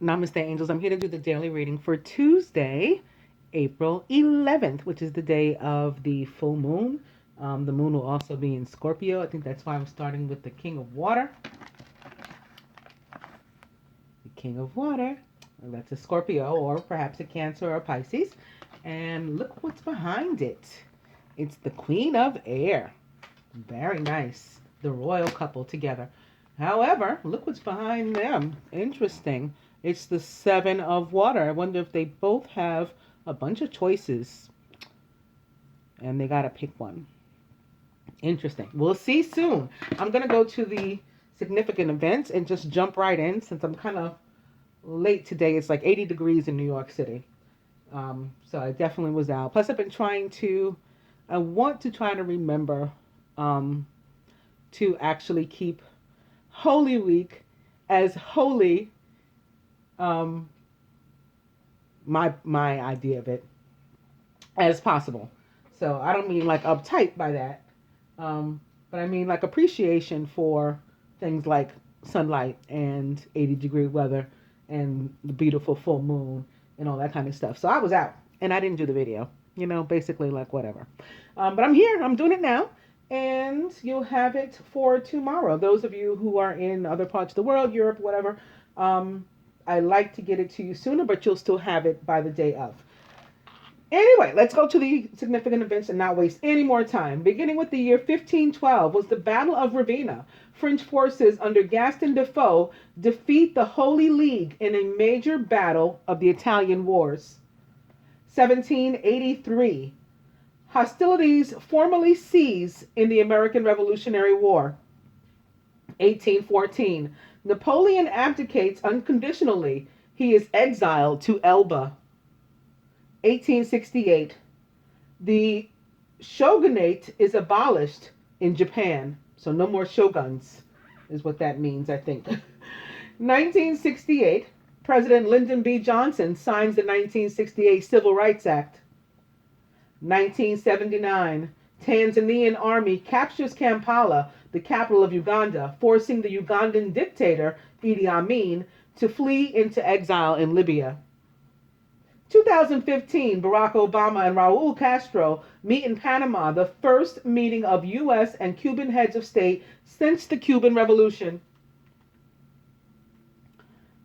Namaste, angels. I'm here to do the daily reading for Tuesday, April 11th, which is the day of the full moon. The moon will also be in Scorpio. I think that's why I'm starting with the King of Water. The King of Water. Well, that's a Scorpio, or perhaps a Cancer or a Pisces. And look what's behind it. It's the Queen of Air. Very nice. The royal couple together. However, look what's behind them. Interesting. It's the Seven of Water. I wonder if they both have a bunch of choices and they got to pick one. Interesting. We'll see soon. I'm going to go to the significant events and just jump right in since I'm kind of late today. It's like 80 degrees in New York City. So I definitely was out. Plus, I've been I want to try to remember to actually keep Holy Week as holy, my idea of it, as possible. So I don't mean like uptight by that, but I mean like appreciation for things like sunlight and 80-degree weather and the beautiful full moon and all that kind of stuff. So I was out and I didn't do the video, basically like whatever. But I'm here, I'm doing it now. And you'll have it for tomorrow. Those of you who are in other parts of the world, Europe, whatever, I like to get it to you sooner, but you'll still have it by the day of. Anyway, let's go to the significant events and not waste any more time. Beginning with the year 1512 was the Battle of Ravenna. French forces under Gaston de Foix defeat the Holy League in a major battle of the Italian Wars. 1783. Hostilities formally cease in the American Revolutionary War. 1814. Napoleon abdicates unconditionally. He is exiled to Elba. 1868. The shogunate is abolished in Japan. So no more shoguns is what that means, I think. 1968. President Lyndon B. Johnson signs the 1968 Civil Rights Act. 1979, Tanzanian army captures Kampala, the capital of Uganda, forcing the Ugandan dictator, Idi Amin, to flee into exile in Libya. 2015, Barack Obama and Raul Castro meet in Panama, the first meeting of U.S. and Cuban heads of state since the Cuban Revolution.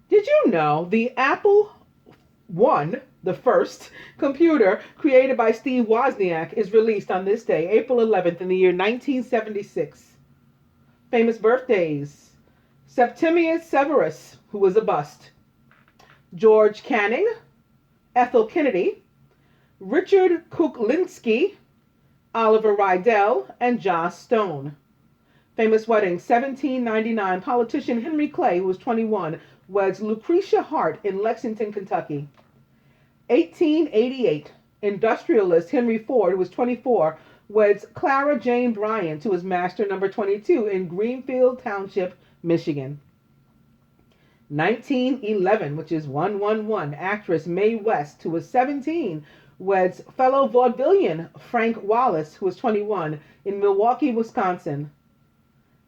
Did you know the Apple I, the first computer created by Steve Wozniak, is released on this day, April 11th, in the year 1976. Famous birthdays. Septimius Severus, who was a bust. George Canning. Ethel Kennedy. Richard Kuklinski. Oliver Rydell. And Joss Stone. Famous weddings. 1799, politician Henry Clay, who was 21, weds Lucretia Hart in Lexington, Kentucky. 1888, industrialist Henry Ford, who was 24, weds Clara Jane Bryant, who was master number 22 in Greenfield Township, Michigan. 1911, which is 111, actress Mae West, who was 17, weds fellow vaudevillian Frank Wallace, who was 21, in Milwaukee, Wisconsin.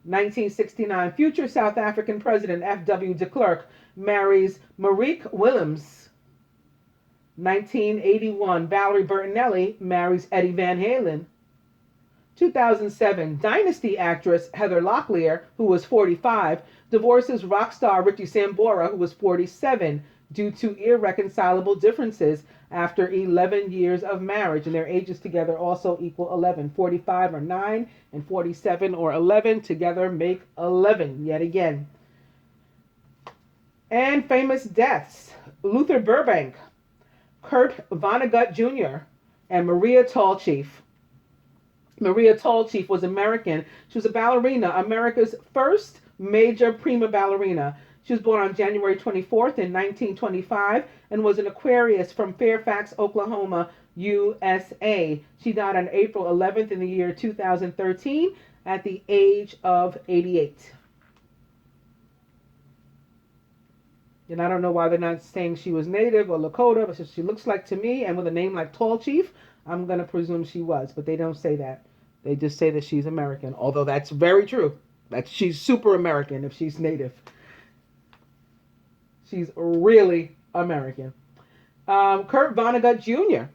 1969, future South African President F.W. de Klerk marries Marieke Willems. 1981, Valerie Bertinelli marries Eddie Van Halen. 2007, Dynasty actress Heather Locklear, who was 45, divorces rock star Richie Sambora, who was 47, due to irreconcilable differences after 11 years of marriage, and their ages together also equal 11. 45 or 9, and 47 or 11 together make 11 yet again. And famous deaths: Luther Burbank, Kurt Vonnegut Jr., and Maria Tallchief. Maria Tallchief was American. She was a ballerina, America's first major prima ballerina. She was born on January 24th in 1925 and was an Aquarius from Fairfax, Oklahoma, USA. She died on April 11th in the year 2013 at the age of 88. And I don't know why they're not saying she was Native or Lakota, but she looks like to me, and with a name like Tallchief, I'm going to presume she was, but they don't say that. They just say that she's American, although that's very true. That she's super American if she's Native. She's really American. Kurt Vonnegut Jr.,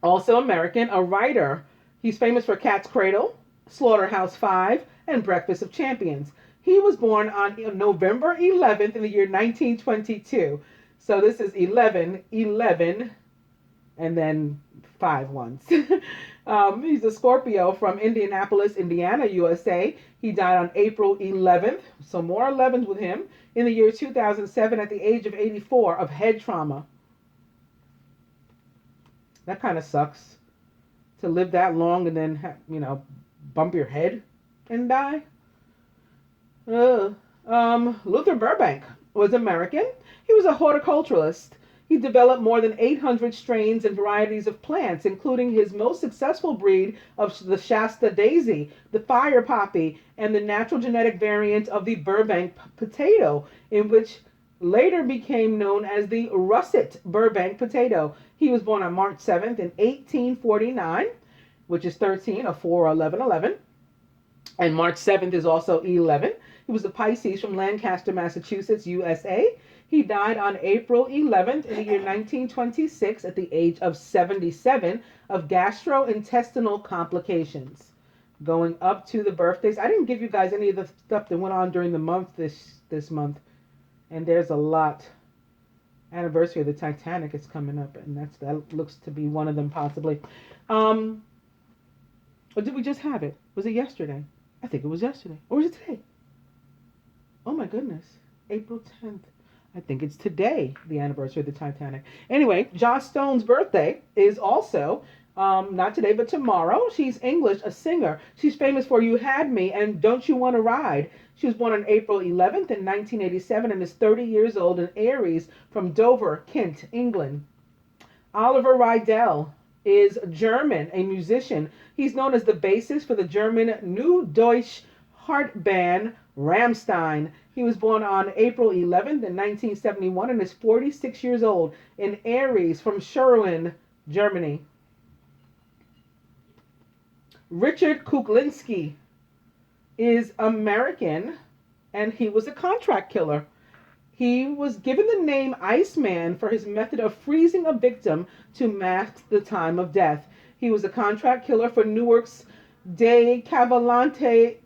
also American, a writer. He's famous for Cat's Cradle, Slaughterhouse-Five, and Breakfast of Champions. He was born on November 11th in the year 1922. So this is 11, 11, and then 5 once. He's a Scorpio from Indianapolis, Indiana, USA. He died on April 11th, so more 11s with him, in the year 2007 at the age of 84 of head trauma. That kind of sucks to live that long and then, bump your head and die. Luther Burbank was American. He was a horticulturalist. He developed more than 800 strains and varieties of plants, including his most successful breed of the Shasta daisy, the fire poppy, and the natural genetic variant of the Burbank potato, in which later became known as the russet Burbank potato. He was born on March 7th in 1849, which is 13, a 4, 11, 11. And March 7th is also 11. He was a Pisces from Lancaster, Massachusetts, USA. He died on April 11th in the year 1926 at the age of 77 of gastrointestinal complications. Going up to the birthdays. I didn't give you guys any of the stuff that went on during the month this month. And there's a lot. Anniversary of the Titanic is coming up, and that looks to be one of them possibly. Or did we just have it? Was it yesterday? I think it was yesterday. Or was it today? Oh my goodness. April 10th. I think it's today, the anniversary of the Titanic. Anyway, Joss Stone's birthday is also, not today, but tomorrow. She's English, a singer. She's famous for You Had Me and Don't You Want to Ride. She was born on April 11th in 1987 and is 30 years old, an Aries from Dover, Kent, England. Oliver Rydell is German, a musician. He's known as the bassist for the German New Deutsche Hartband Rammstein. He was born on April 11th in 1971 and is 46 years old, an Aries from Schwerin, Germany. Richard Kuklinski is American, and he was a contract killer. He was given the name Iceman for his method of freezing a victim to mask the time of death. He was a contract killer for Newark's De Cavalcante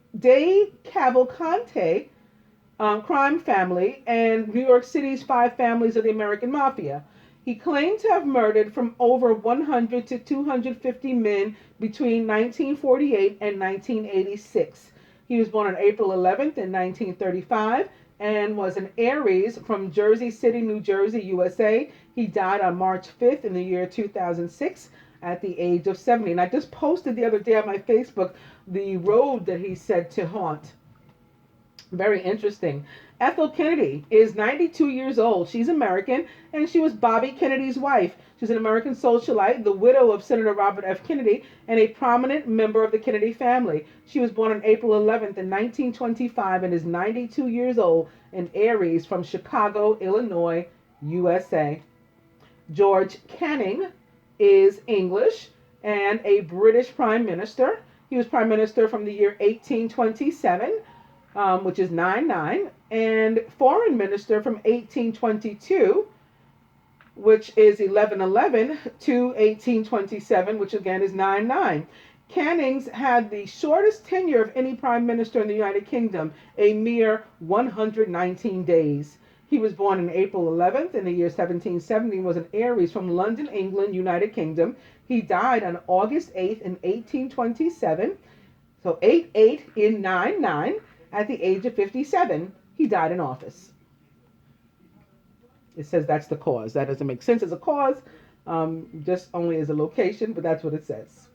crime family and New York City's 5 families of the American Mafia. He claimed to have murdered from over 100 to 250 men between 1948 and 1986. He was born on April 11th in 1935 and was an Aries from Jersey City, New Jersey, USA. He died on March 5th in the year 2006 at the age of 70. And I just posted the other day on my Facebook the road that he's said to haunt. Very interesting. Ethel Kennedy is 92 years old. She's American, and she was Bobby Kennedy's wife. She's an American socialite, the widow of Senator Robert F. Kennedy, and a prominent member of the Kennedy family. She was born on April 11th in 1925 and is 92 years old, an Aries from Chicago, Illinois, USA. George Canning is English and a British Prime Minister. He was Prime Minister from the year 1827, which is 99, and Foreign Minister from 1822, which is 1111, to 1827, which again is 99. Canning's had the shortest tenure of any Prime Minister in the United Kingdom, a mere 119 days. He was born on April 11th in the year 1770 and was an Aries from London, England, United Kingdom. He died on August 8th in 1827, so 8-8 in 9-9. At the age of 57, he died in office. It says that's the cause. That doesn't make sense as a cause, just only as a location, but that's what it says.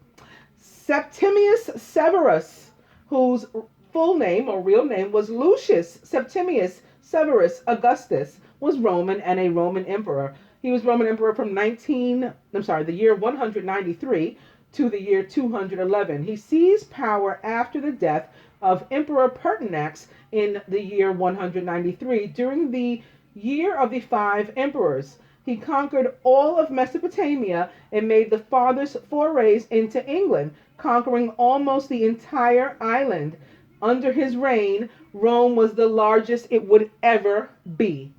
Septimius Severus, whose full name or real name was Lucius Septimius Severus Augustus, was Roman and a Roman emperor. He was Roman emperor from the year 193 to the year 211. He seized power after the death of Emperor Pertinax in the year 193 during the year of the 5 emperors. He conquered all of Mesopotamia and made the farthest forays into England, conquering almost the entire island. Under his reign, Rome was the largest it would ever be.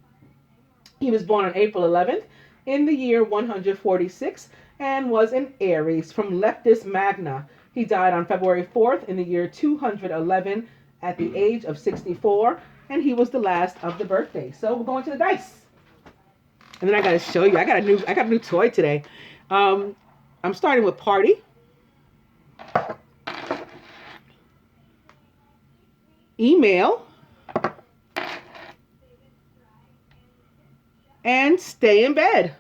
He was born on April 11th in the year 146 and was an Aries from Leptis Magna. He died on February 4th in the year 211 at the age of 64, and he was the last of the birthdays. So we're going to the dice. And then I gotta show you, I got a new toy today. I'm starting with Party, Email, and Stay in Bed.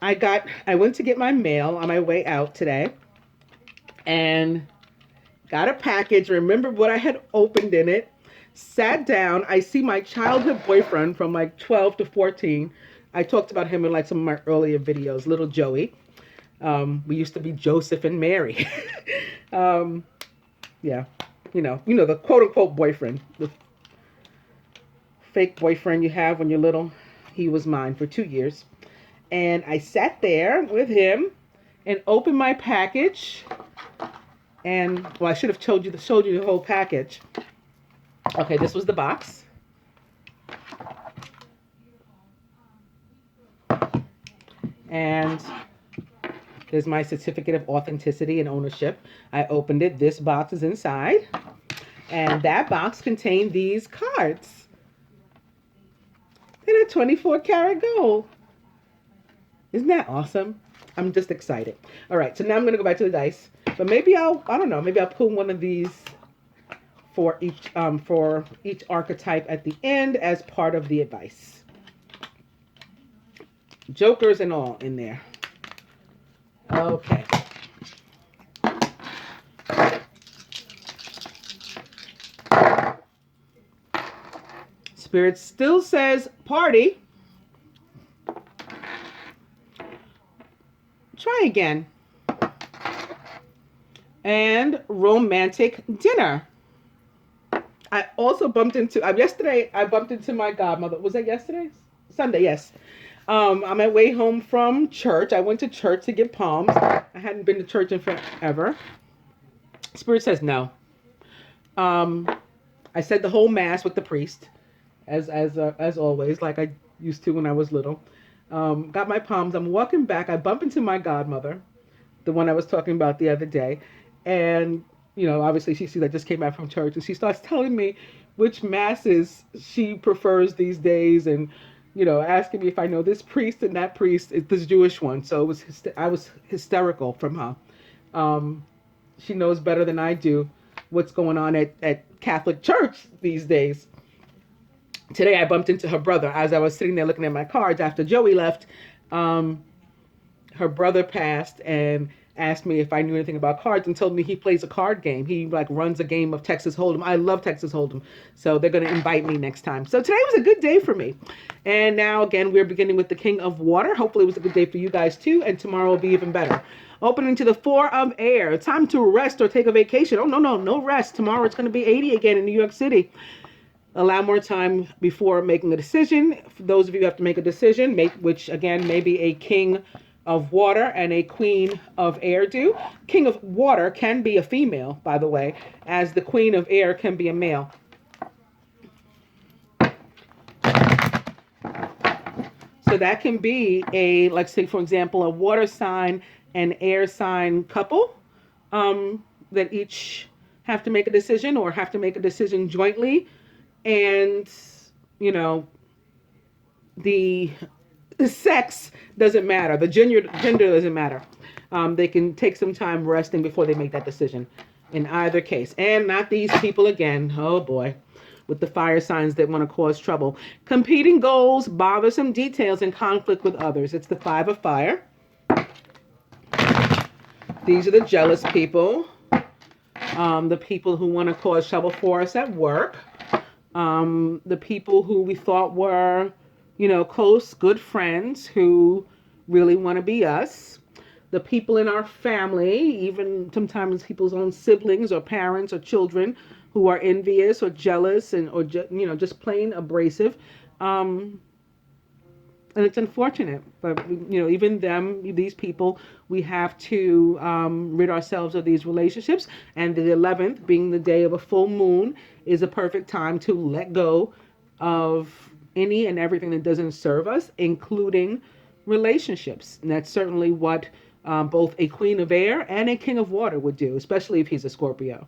I went to get my mail on my way out today and got a package, remembered what I had opened in it, sat down. I see my childhood boyfriend from like 12 to 14. I talked about him in like some of my earlier videos, little Joey. We used to be Joseph and Mary. Yeah, you know, the quote unquote boyfriend, the fake boyfriend you have when you're little. He was mine for 2 years. And I sat there with him and opened my package. And, well, I should have showed you the whole package. Okay, this was the box. And there's my certificate of authenticity and ownership. I opened it. This box is inside. And that box contained these cards. They're 24 karat gold. Isn't that awesome? I'm just excited. All right, so now I'm going to go back to the dice. But maybe I don't know, maybe I'll pull one of these for each archetype at the end as part of the advice. Jokers and all in there. Okay. Spirit still says party. Try again. And romantic dinner. I also bumped into, yesterday I bumped into my godmother. Was that yesterday? Sunday, yes. On my way home from church, I went to church to get palms. I hadn't been to church in forever. Spirit says no. I said the whole mass with the priest, as always, like I used to when I was little. Got my palms. I'm walking back. I bump into my godmother, the one I was talking about the other day. And, you know, obviously she sees I just came back from church, and she starts telling me which masses she prefers these days, and, you know, asking me if I know this priest and that priest, this Jewish one. So I was hysterical from her. She knows better than I do what's going on at Catholic Church these days. Today I bumped into her brother as I was sitting there looking at my cards after Joey left. Her brother passed and asked me if I knew anything about cards and told me he plays a card game. He like runs a game of Texas Hold'em. I love Texas Hold'em. So they're going to invite me next time. So today was a good day for me. And now again, we're beginning with the King of Water. Hopefully it was a good day for you guys too. And tomorrow will be even better. Opening to the Four of Air. Time to rest or take a vacation. Oh, no rest. Tomorrow it's going to be 80 again in New York City. Allow more time before making a decision. For those of you who have to make a decision, which again may be a King of Water and a Queen of Air do. King of Water can be a female, by the way, as the Queen of Air can be a male. So that can be a, like say for example, a water sign and air sign couple that each have to make a decision or have to make a decision jointly. And, you know, the sex doesn't matter. The gender doesn't matter. They can take some time resting before they make that decision in either case. And not these people again. Oh, boy. With the fire signs that want to cause trouble. Competing goals, bothersome details, and conflict with others. It's the Five of Fire. These are the jealous people. The people who want to cause trouble for us at work. The people who we thought were, you know, close, good friends who really want to be us. The people in our family, even sometimes people's own siblings or parents or children who are envious or jealous or just plain abrasive. And it's unfortunate, but, you know, even these people, we have to rid ourselves of these relationships. And the 11th, being the day of a full moon, is a perfect time to let go of any and everything that doesn't serve us, including relationships. And that's certainly what both a Queen of Air and a King of Water would do, especially if he's a Scorpio.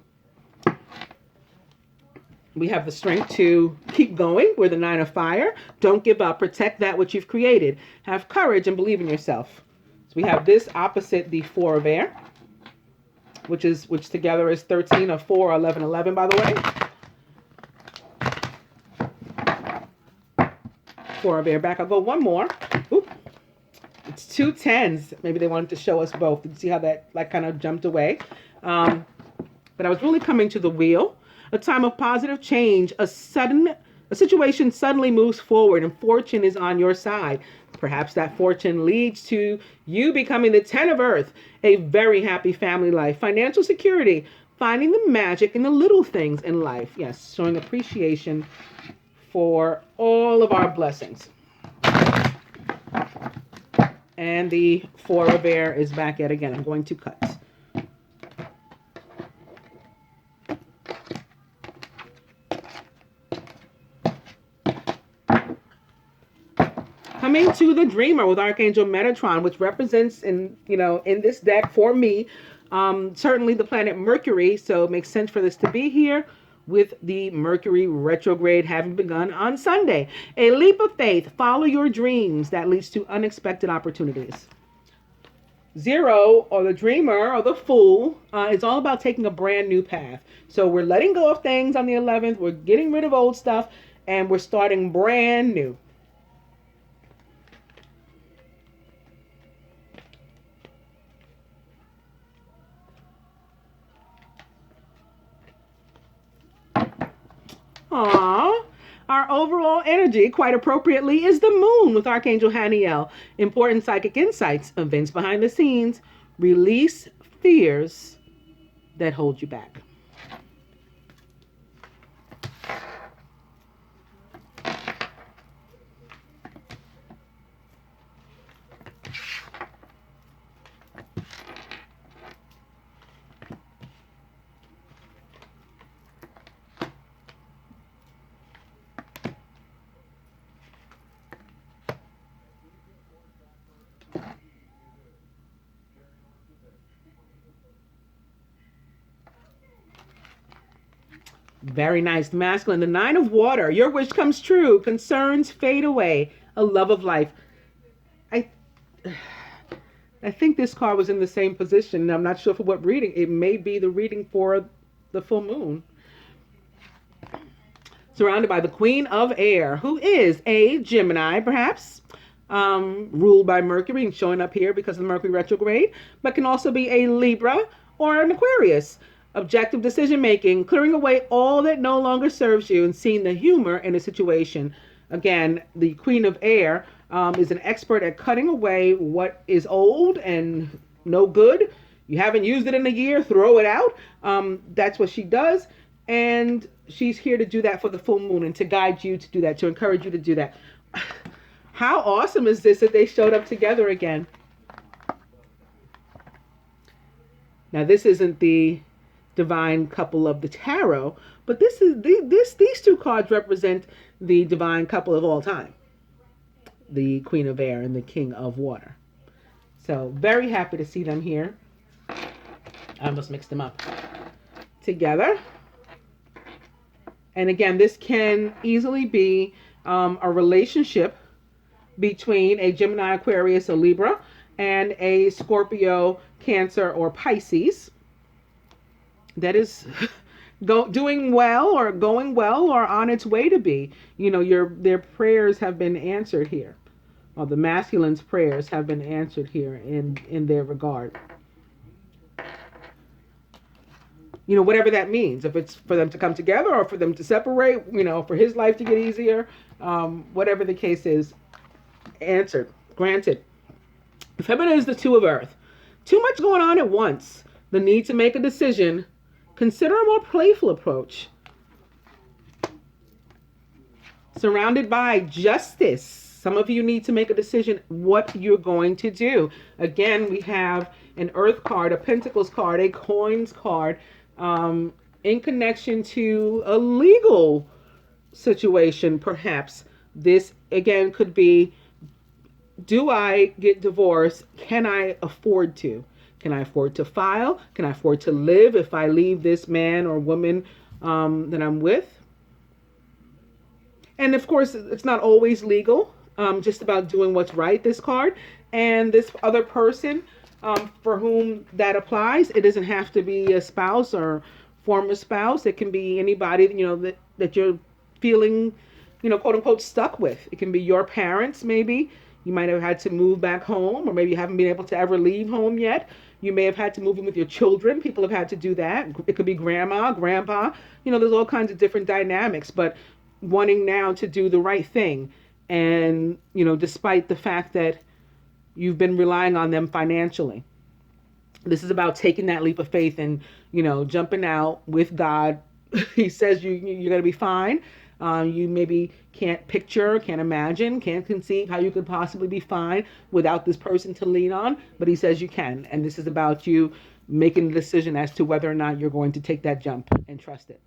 We have the strength to keep going. We're the Nine of Fire. Don't give up. Protect that which you've created. Have courage and believe in yourself. So we have this opposite the Four of Air, which together is 13 of 4, 11, 11, by the way. Four of Air back. I'll go one more. Oop. It's 2 10s. Maybe they wanted to show us both. You see how that like kind of jumped away. But I was really coming to the wheel. A time of positive change. A situation suddenly moves forward and fortune is on your side. Perhaps that fortune leads to you becoming the 10 of Earth. A very happy family life. Financial security. Finding the magic in the little things in life. Yes, showing appreciation for all of our blessings. And the Four of Air is back yet again. I'm going to cut. Coming to the Dreamer with Archangel Metatron, which represents in this deck for me, certainly the planet Mercury. So it makes sense for this to be here with the Mercury retrograde having begun on Sunday. A leap of faith. Follow your dreams. That leads to unexpected opportunities. 0, or the Dreamer, or the Fool, is all about taking a brand new path. So we're letting go of things on the 11th. We're getting rid of old stuff, and we're starting brand new. Aww. Our overall energy, quite appropriately, is the Moon with Archangel Haniel. Important psychic insights, events behind the scenes, release fears that hold you back. Very nice. Masculine. The Nine of Water. Your wish comes true. Concerns fade away. A love of life. I think this card was in the same position. I'm not sure for what reading. It may be the reading for the full moon. Surrounded by the Queen of Air, who is a Gemini, perhaps, ruled by Mercury and showing up here because of the Mercury retrograde, but can also be a Libra or an Aquarius. Objective decision making, clearing away all that no longer serves you and seeing the humor in a situation. Again, the Queen of Air is an expert at cutting away what is old and no good. You haven't used it in a year, throw it out. That's what she does. And she's here to do that for the full moon and to guide you to do that, to encourage you to do that. How awesome is this that they showed up together again? Now, this isn't the divine couple of the tarot, but these two cards represent the divine couple of all time, the Queen of Air and the King of Water. So very happy to see them here. I almost mixed them up together. And again, this can easily be a relationship between a Gemini, Aquarius, or Libra, and a Scorpio, Cancer, or Pisces that is doing well or going well or on its way to be. Their prayers have been answered here. Or the masculine's prayers have been answered here in their regard. Whatever that means. If it's for them to come together or for them to separate, for his life to get easier, whatever the case is, answered, granted. Feminine is the Two of Earth. Too much going on at once. The need to make a decision. Consider a more playful approach. Surrounded by justice. Some of you need to make a decision what you're going to do. Again, we have an Earth card, a Pentacles card, a Coins card, in connection to a legal situation, perhaps this again could be, do I get divorced? Can I afford to? Can I afford to file? Can I afford to live if I leave this man or woman that I'm with? And of course, it's not always legal, just about doing what's right, this card. And this other person for whom that applies, it doesn't have to be a spouse or former spouse. It can be anybody, that you're feeling, quote unquote, stuck with. It can be your parents, maybe. You might have had to move back home, or maybe you haven't been able to ever leave home yet. You may have had to move in with your children. People have had to do that. It could be grandma, grandpa. There's all kinds of different dynamics, but wanting now to do the right thing. And, despite the fact that you've been relying on them financially. This is about taking that leap of faith and, jumping out with God. He says you're going to be fine. You maybe can't picture, can't imagine, can't conceive how you could possibly be fine without this person to lean on, but he says you can. And this is about you making the decision as to whether or not you're going to take that jump and trust it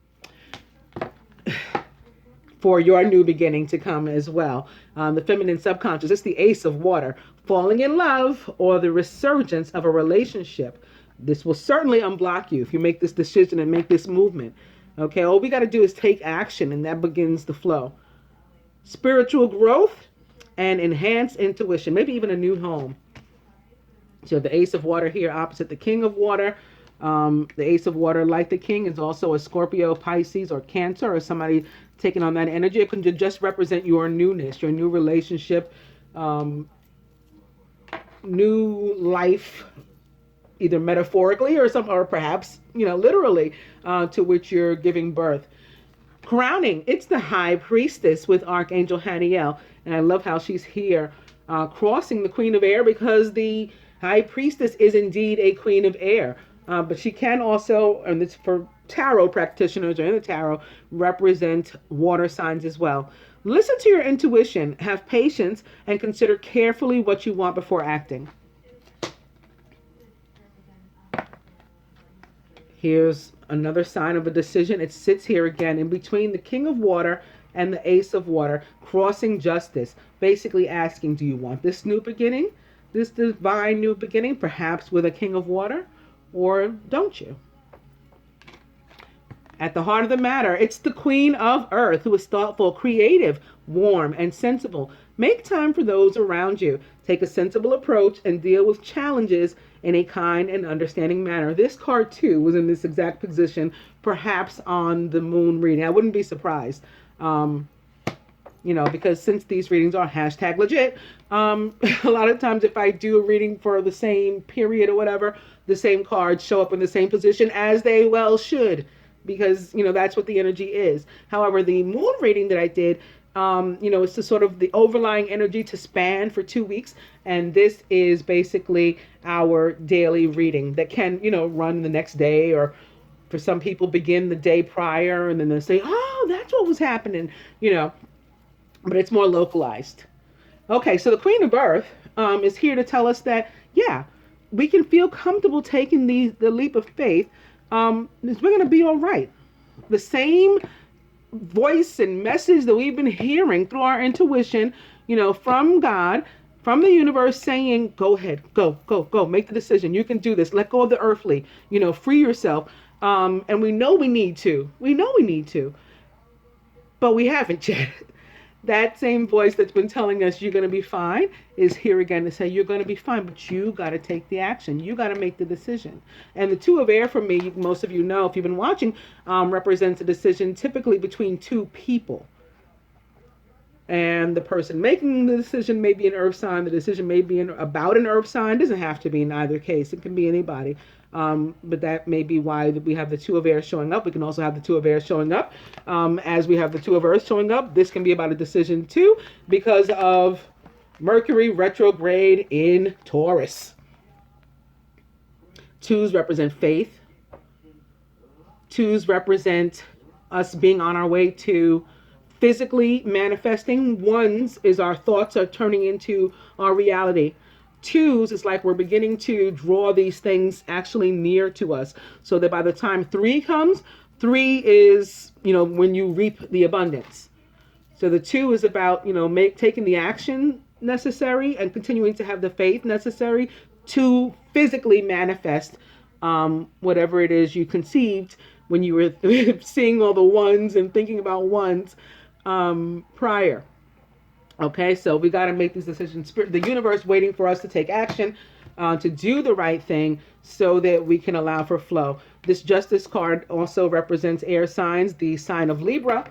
for your new beginning to come as well. The feminine subconscious, it's the Ace of Water. Falling in love or the resurgence of a relationship. This will certainly unblock you if you make this decision and make this movement. Okay, all we got to do is take action, and that begins the flow. Spiritual growth and enhanced intuition, maybe even a new home. So the Ace of Water here opposite the King of Water. The Ace of Water, like the King, is also a Scorpio, Pisces, or Cancer, or somebody taking on that energy. It can just represent your newness, your new relationship, new life, either metaphorically or perhaps, literally, to which you're giving birth. Crowning, it's the High Priestess with Archangel Haniel. And I love how she's here crossing the Queen of Air, because the High Priestess is indeed a Queen of Air. But she can also, and it's for tarot practitioners or in the tarot, represent water signs as well. Listen to your intuition, have patience, and consider carefully what you want before acting. Here's another sign of a decision. It sits here again in between the King of Water and the Ace of Water, crossing justice, basically asking, do you want this new beginning, this divine new beginning, perhaps with a King of Water, or don't you? At the heart of the matter, it's the Queen of Earth, who is thoughtful, creative, warm, and sensible. Make time for those around you. Take a sensible approach and deal with challenges in a kind and understanding manner. This card, too, was in this exact position, perhaps on the moon reading. I wouldn't be surprised, because since these readings are hashtag legit, a lot of times if I do a reading for the same period or whatever, the same cards show up in the same position, as they well should, because, that's what the energy is. However, the moon reading that I did, it's the sort of the overlying energy to span for 2 weeks. And this is basically our daily reading that can, run the next day, or for some people begin the day prior, and then they say, oh, that's what was happening, but it's more localized. Okay, so the Queen of Earth is here to tell us that, yeah, we can feel comfortable taking the leap of faith. We're going to be all right. The same voice and message that we've been hearing through our intuition, from God, from the universe, saying, go ahead, go, make the decision. You can do this. Let go of the earthly, free yourself. And we know we need to. But we haven't yet. That same voice that's been telling us you're going to be fine is here again to say you're going to be fine, but you got to take the action. You got to make the decision. And the Two of Air, for me, most of you know, if you've been watching, represents a decision typically between two people. And the person making the decision may be an earth sign. The decision may be about an earth sign. It doesn't have to be in either case. It can be anybody. But that may be why we have the Two of Air showing up. We can also have the Two of Air showing up. As we have the Two of Earth showing up, this can be about a decision too, because of Mercury retrograde in Taurus. Twos represent faith. Twos represent us being on our way to physically manifesting. Ones is our thoughts are turning into our reality. Twos is like we're beginning to draw these things actually near to us, so that by the time 3 comes, 3 is, when you reap the abundance. So the 2 is about, taking the action necessary and continuing to have the faith necessary to physically manifest whatever it is you conceived when you were seeing all the ones and thinking about ones prior. Okay, so we got to make these decisions. The universe waiting for us to take action, to do the right thing so that we can allow for flow. This Justice card also represents air signs, the sign of Libra,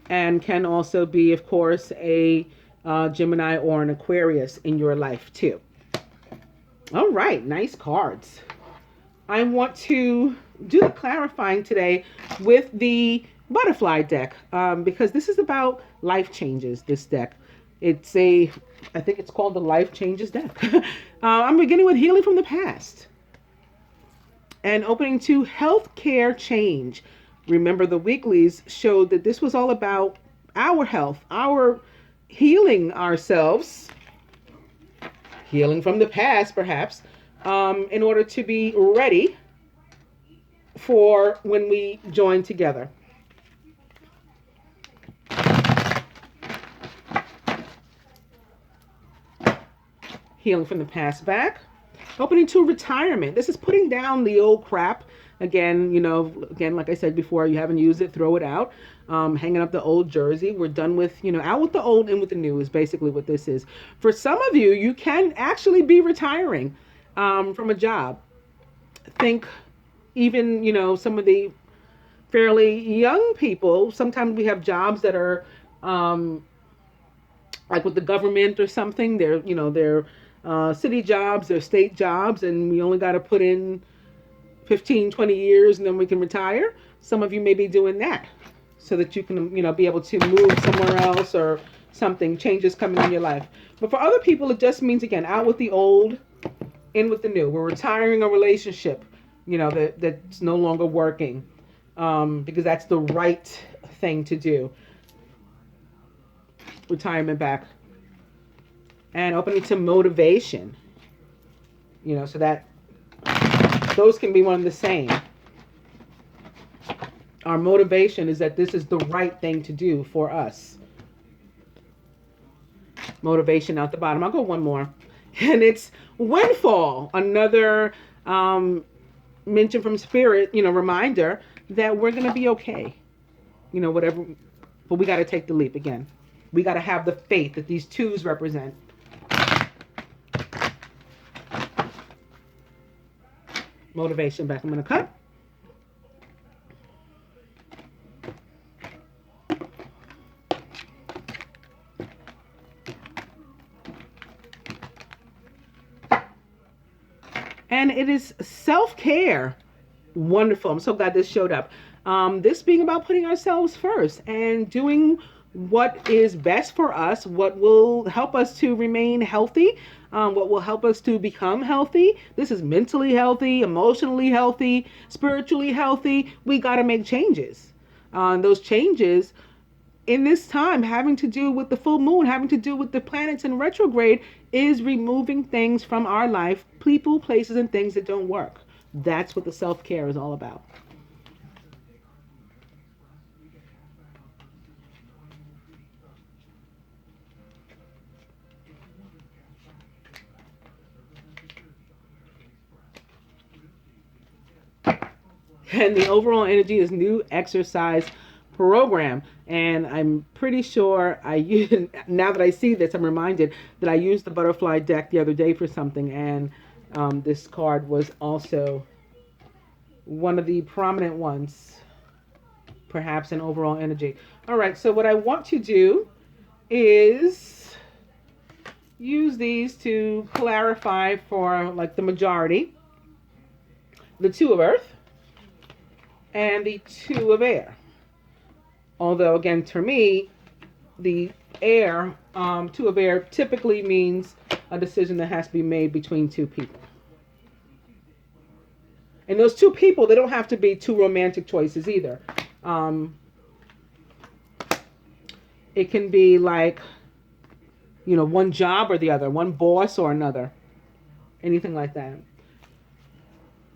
and can also be, of course, a Gemini or an Aquarius in your life too. All right, nice cards. I want to do the clarifying today with the butterfly deck, because this is about life changes, this deck. I think it's called the Life Changes deck. I'm beginning with healing from the past and opening to healthcare change. Remember, the weeklies showed that this was all about our health, our healing ourselves, healing from the past, perhaps, in order to be ready for when we join together. Healing from the past back. Opening to retirement. This is putting down the old crap. Again, like I said before, you haven't used it, throw it out. Hanging up the old jersey. We're done with, out with the old, in with the new is basically what this is. For some of you, you can actually be retiring from a job. Think even, some of the fairly young people, sometimes we have jobs that are like with the government or something. They're city jobs, they're state jobs, and we only got to put in 15, 20 years and then we can retire. Some of you may be doing that so that you can, be able to move somewhere else or something, changes coming in your life. But for other people, it just means, again, out with the old, in with the new. We're retiring a relationship, that's no longer working, because that's the right thing to do. Retirement back. And opening to motivation, so that those can be one and the same. Our motivation is that this is the right thing to do for us. Motivation out the bottom. I'll go one more. And it's windfall. Another mention from Spirit, reminder that we're going to be okay. Whatever. But we got to take the leap again. We got to have the faith that these 2s represent. Motivation back. I'm going to cut. And it is self-care. Wonderful. I'm so glad this showed up. This being about putting ourselves first and doing what is best for us, what will help us to remain healthy, what will help us to become healthy. This is mentally healthy, emotionally healthy, spiritually healthy. We got to make changes. Those changes in this time having to do with the full moon, having to do with the planets in retrograde, is removing things from our life, people, places, and things that don't work. That's what the self-care is all about. And the overall energy is new exercise program. And I'm pretty sure now that I see this, I'm reminded that I used the butterfly deck the other day for something. And this card was also one of the prominent ones, perhaps in overall energy. All right, so what I want to do is use these to clarify for like the majority. The 2 of Earth and the 2 of Air. Although, again, for me, the air, 2 of Air typically means a decision that has to be made between 2 people. And those 2 people, they don't have to be 2 romantic choices either. It can be like, one job or the other, one boss or another. Anything like that.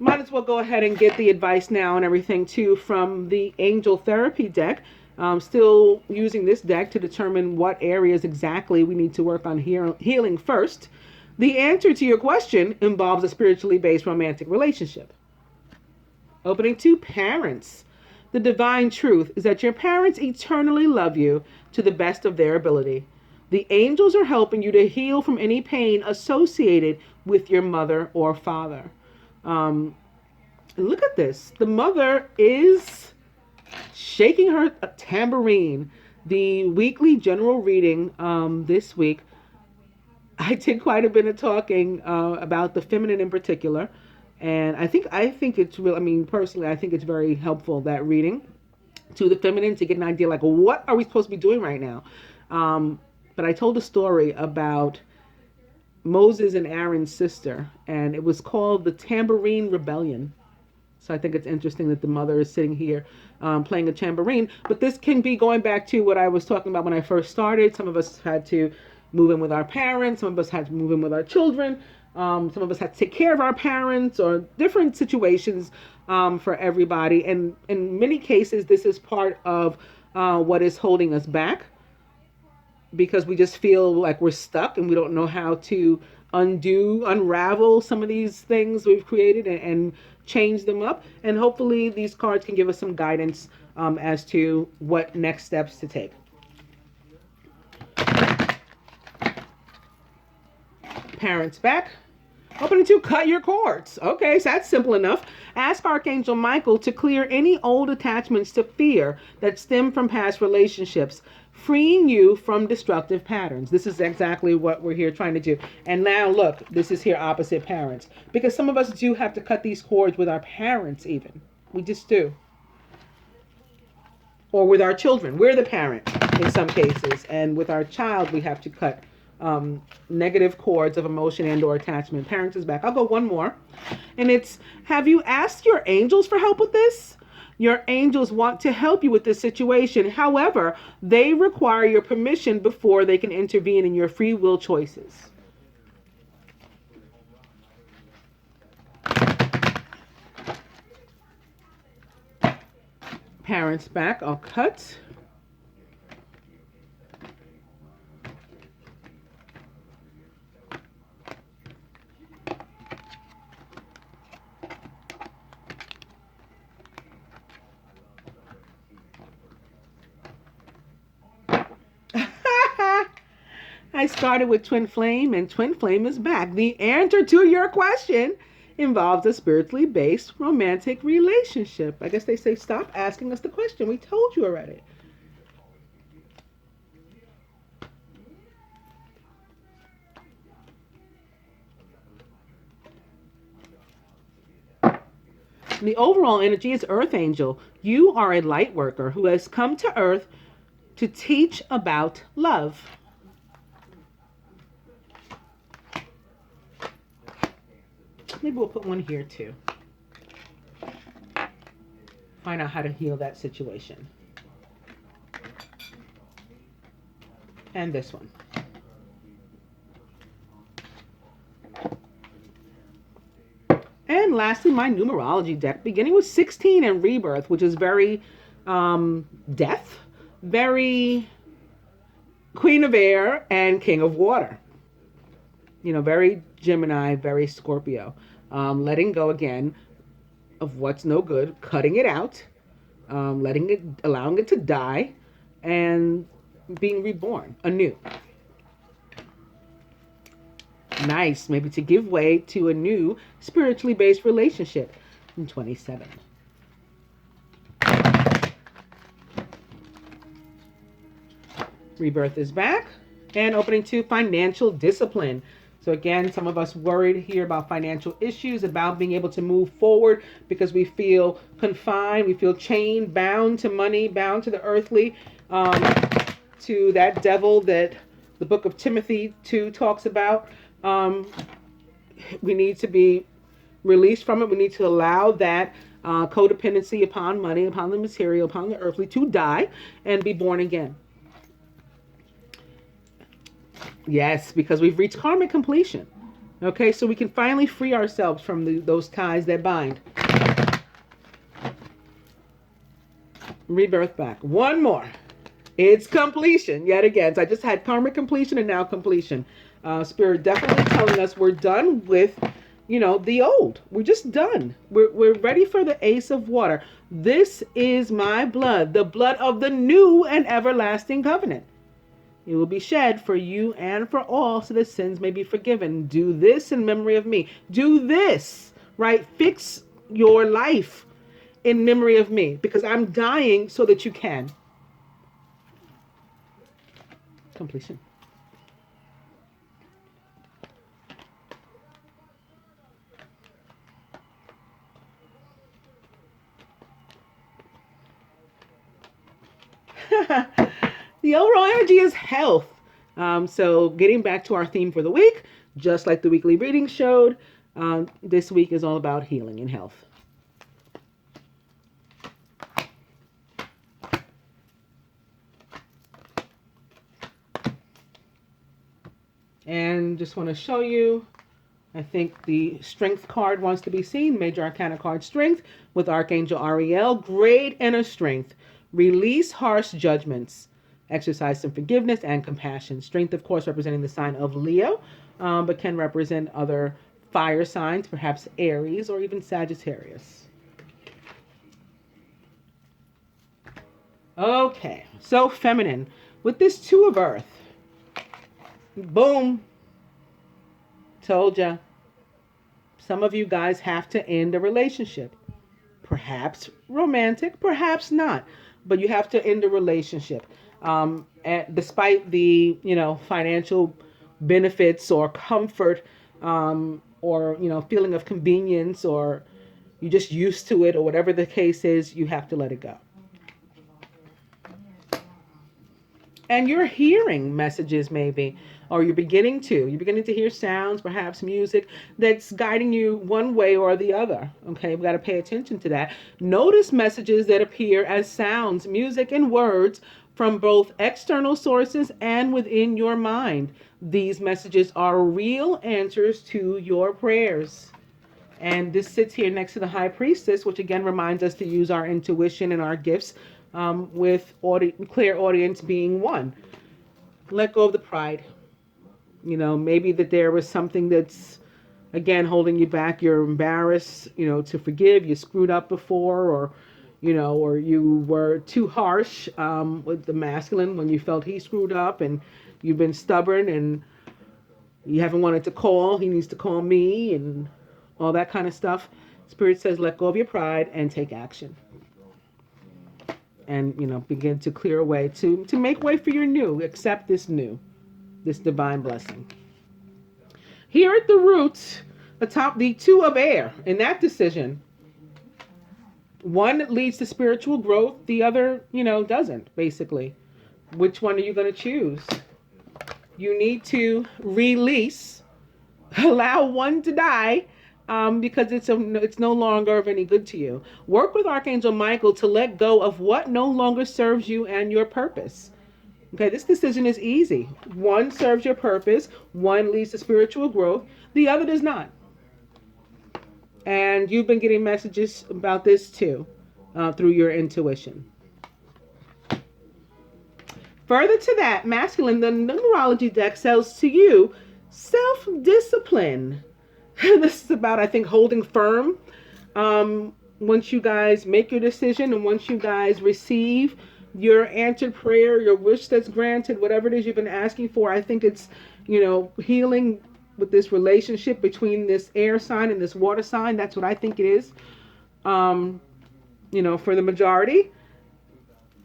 Might as well go ahead and get the advice now and everything too from the Angel Therapy deck. Still using this deck to determine what areas exactly we need to work on healing first. The answer to your question involves a spiritually based romantic relationship. Opening to parents. The divine truth is that your parents eternally love you to the best of their ability. The angels are helping you to heal from any pain associated with your mother or father. Look at this. The mother is shaking her tambourine. The weekly general reading this week, I did quite a bit of talking about the feminine in particular. And I think it's real. I mean, personally, I think it's very helpful, that reading to the feminine, to get an idea like, what are we supposed to be doing right now? But I told a story about Moses and Aaron's sister, and it was called the Tambourine Rebellion. So I think it's interesting that the mother is sitting here playing a tambourine. But this can be going back to what I was talking about when I first started. Some of us had to move in with our parents. Some of us had to move in with our children. Some of us had to take care of our parents, or different situations for everybody. And in many cases, this is part of what is holding us back, because we just feel like we're stuck and we don't know how to unravel some of these things we've created and change them up. And hopefully these cards can give us some guidance as to what next steps to take. Parents back. Opening to cut your cords. Okay, so that's simple enough. Ask Archangel Michael to clear any old attachments to fear that stem from past relationships, freeing you from destructive patterns. This is exactly what we're here trying to do. And now look, this is here opposite parents, because some of us do have to cut these cords with our parents even. We just do. Or with our children. We're the parent in some cases. And with our child, we have to cut negative cords of emotion and or attachment. Parents is back. I'll go one more. And it's, have you asked your angels for help with this? Your angels want to help you with this situation. However, they require your permission before they can intervene in your free will choices. Parents back. I'll cut. I started with Twin Flame, and Twin Flame is back. The answer to your question involves a spiritually based romantic relationship. I guess they say, stop asking us the question. We told you already. The overall energy is Earth Angel. You are a light worker who has come to Earth to teach about love. Maybe we'll put one here too. Find out how to heal that situation. And this one. And lastly, my numerology deck, beginning with 16 and Rebirth, which is very death, very Queen of Air and King of Water. You know, very Gemini, very Scorpio. Letting go again of what's no good, cutting it out, allowing it to die, and being reborn anew. Nice, maybe to give way to a new spiritually based relationship in 27. Rebirth is back, and opening to financial discipline. So again, some of us worried here about financial issues, about being able to move forward because we feel confined, we feel chained, bound to money, bound to the earthly, to that devil that the book of Timothy 2 talks about. We need to be released from it. We need to allow that codependency upon money, upon the material, upon the earthly to die and be born again. Yes, because we've reached karmic completion. Okay, so we can finally free ourselves from those ties that bind. rebirth back. One more. It's completion yet again. So I just had karmic completion and now completion. Spirit definitely telling us we're done with, the old. We're just done. We're ready for the Ace of Water. This is my blood, the blood of the new and everlasting covenant. It will be shed for you and for all, so that sins may be forgiven. Do this in memory of me. Do this, right? Fix your life in memory of me, because I'm dying so that you can. Completion. The overall energy is health. So getting back to our theme for the week, just like the weekly reading showed, this week is all about healing and health. And just want to show you, I think the strength card wants to be seen. Major Arcana card, strength, with Archangel Ariel. Great inner strength. Release harsh judgments. Exercise some forgiveness and compassion. Strength, of course, representing the sign of Leo, but can represent other fire signs, perhaps Aries or even Sagittarius. Okay, so feminine. With this Two of Earth, boom, told ya. Some of you guys have to end a relationship. Perhaps romantic, perhaps not. But you have to end a relationship. And despite the, financial benefits or comfort, or, feeling of convenience, or you're just used to it, or whatever the case is, you have to let it go. And you're hearing messages maybe, or you're beginning to hear sounds, perhaps music that's guiding you one way or the other. Okay, we've got to pay attention to that. Notice messages that appear as sounds, music, and words from both external sources and within your mind. These messages are real answers to your prayers. And this sits here next to the High Priestess, which again reminds us to use our intuition and our gifts, with clairaudience being one. Let go of the pride. Maybe that there was something that's, again, holding you back. You're embarrassed, to forgive. You screwed up before, or you were too harsh with the masculine when you felt he screwed up, and you've been stubborn and you haven't wanted to call. He needs to call me, and all that kind of stuff. Spirit says, let go of your pride and take action. And, begin to clear a way to make way for your new. Accept this new, this divine blessing. Here at the roots, atop the Tues Apr, in that decision, one leads to spiritual growth, the other, doesn't, basically. Which one are you going to choose? You need to release, allow one to die, because it's no longer of any good to you. Work with Archangel Michael to let go of what no longer serves you and your purpose. Okay, this decision is easy. One serves your purpose, one leads to spiritual growth, the other does not. And you've been getting messages about this too, through your intuition. Further to that, masculine, the numerology deck says to you, self-discipline. This is about, I think, holding firm. Once you guys make your decision, and once you guys receive your answered prayer, your wish that's granted, whatever it is you've been asking for, I think it's, healing with this relationship between this air sign and this water sign. That's what I think it is. For the majority,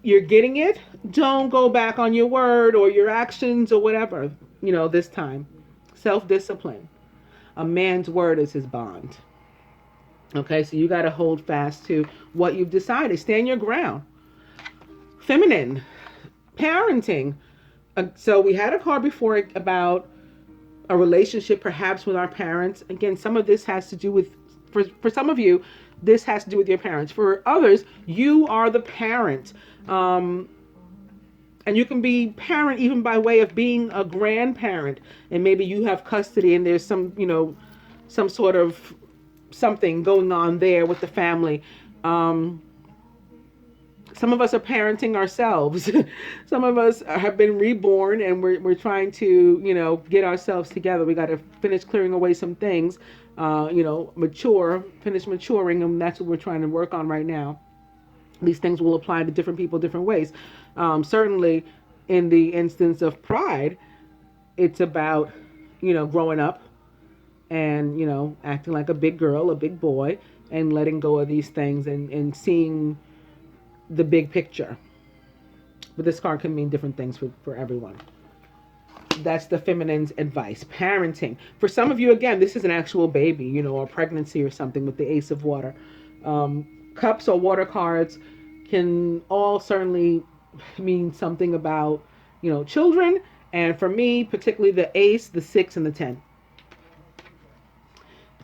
you're getting it. Don't go back on your word or your actions or whatever, this time. Self-discipline. A man's word is his bond. Okay, so you got to hold fast to what you've decided. Stand your ground. Feminine, parenting. So we had a card before about a relationship perhaps with our parents. Again, some of this has to do with, for some of you, this has to do with your parents. For others, you are the parent. And you can be parent even by way of being a grandparent. And maybe you have custody and there's some, some sort of something going on there with the family. Some of us are parenting ourselves. Some of us have been reborn, and we're trying to, get ourselves together. We got to finish clearing away some things, finish maturing, and that's what we're trying to work on right now. These things will apply to different people different ways. Certainly, in the instance of pride, it's about, growing up and, acting like a big girl, a big boy, and letting go of these things and seeing the big picture. But this card can mean different things for everyone. That's the feminine's advice. Parenting. For some of you, again, this is an actual baby, or pregnancy or something with the Ace of Water. Cups or water cards can all certainly mean something about, children. And for me, particularly the Ace, the 6, and the 10.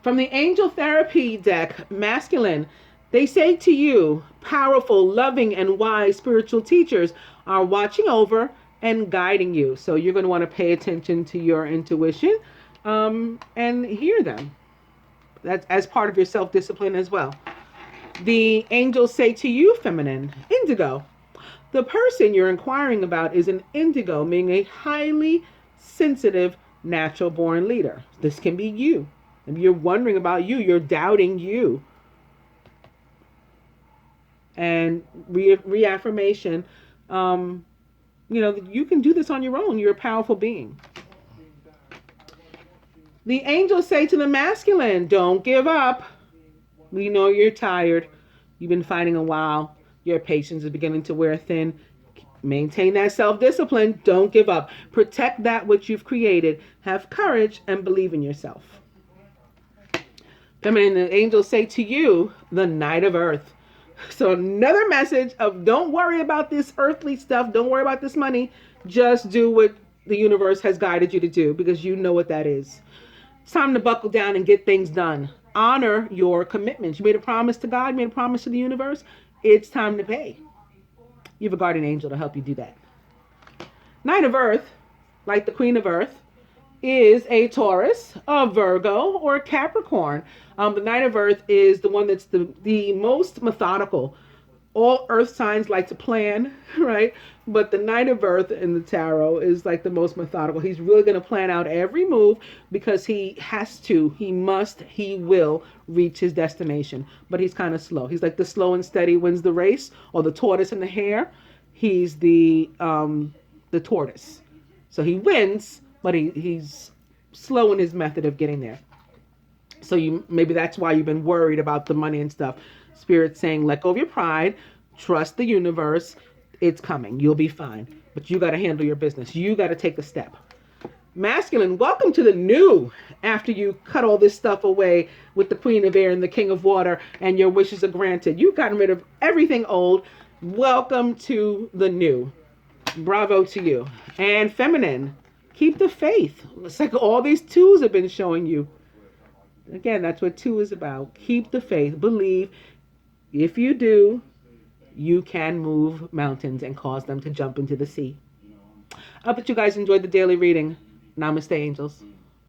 From the Angel Therapy deck, masculine, they say to you, powerful, loving, and wise spiritual teachers are watching over and guiding you. So you're going to want to pay attention to your intuition and hear them. That's as part of your self-discipline as well. The angels say to you, feminine, indigo. The person you're inquiring about is an indigo, meaning a highly sensitive, natural-born leader. This can be you. If you're wondering about you, you're doubting you. And reaffirmation, you can do this on your own. You're a powerful being. The angels say to the masculine, don't give up. We know you're tired. You've been fighting a while. Your patience is beginning to wear thin. Maintain that self-discipline. Don't give up. Protect that which you've created. Have courage and believe in yourself. Feminine, the angels say to you, the Knight of Earth. So another message of don't worry about this earthly stuff. Don't worry about this money. Just do what the universe has guided you to do because you know what that is. It's time to buckle down and get things done. Honor your commitments. You made a promise to God. You made a promise to the universe. It's time to pay. You have a guardian angel to help you do that. Knight of Earth, like the Queen of Earth, is a Taurus, a Virgo, or a Capricorn. The Knight of Earth is the one that's the most methodical. All Earth signs like to plan, right? But the Knight of Earth in the tarot is like the most methodical. He's really going to plan out every move because he has to, he must, he will reach his destination. But he's kind of slow. He's like the slow and steady wins the race, or the tortoise and the hare. He's the tortoise. So he wins, but he's slow in his method of getting there. So maybe that's why you've been worried about the money and stuff. Spirit's saying, let go of your pride, trust the universe. It's coming. You'll be fine. But you got to handle your business. You got to take the step. Masculine, welcome to the new. After you cut all this stuff away with the Queen of Air and the King of Water and your wishes are granted. You've gotten rid of everything old. Welcome to the new. Bravo to you. And feminine, keep the faith. It's like all these twos have been showing you. Again, that's what 2 is about. Keep the faith. Believe. If you do, you can move mountains and cause them to jump into the sea. I hope that you guys enjoyed the daily reading. Namaste, angels.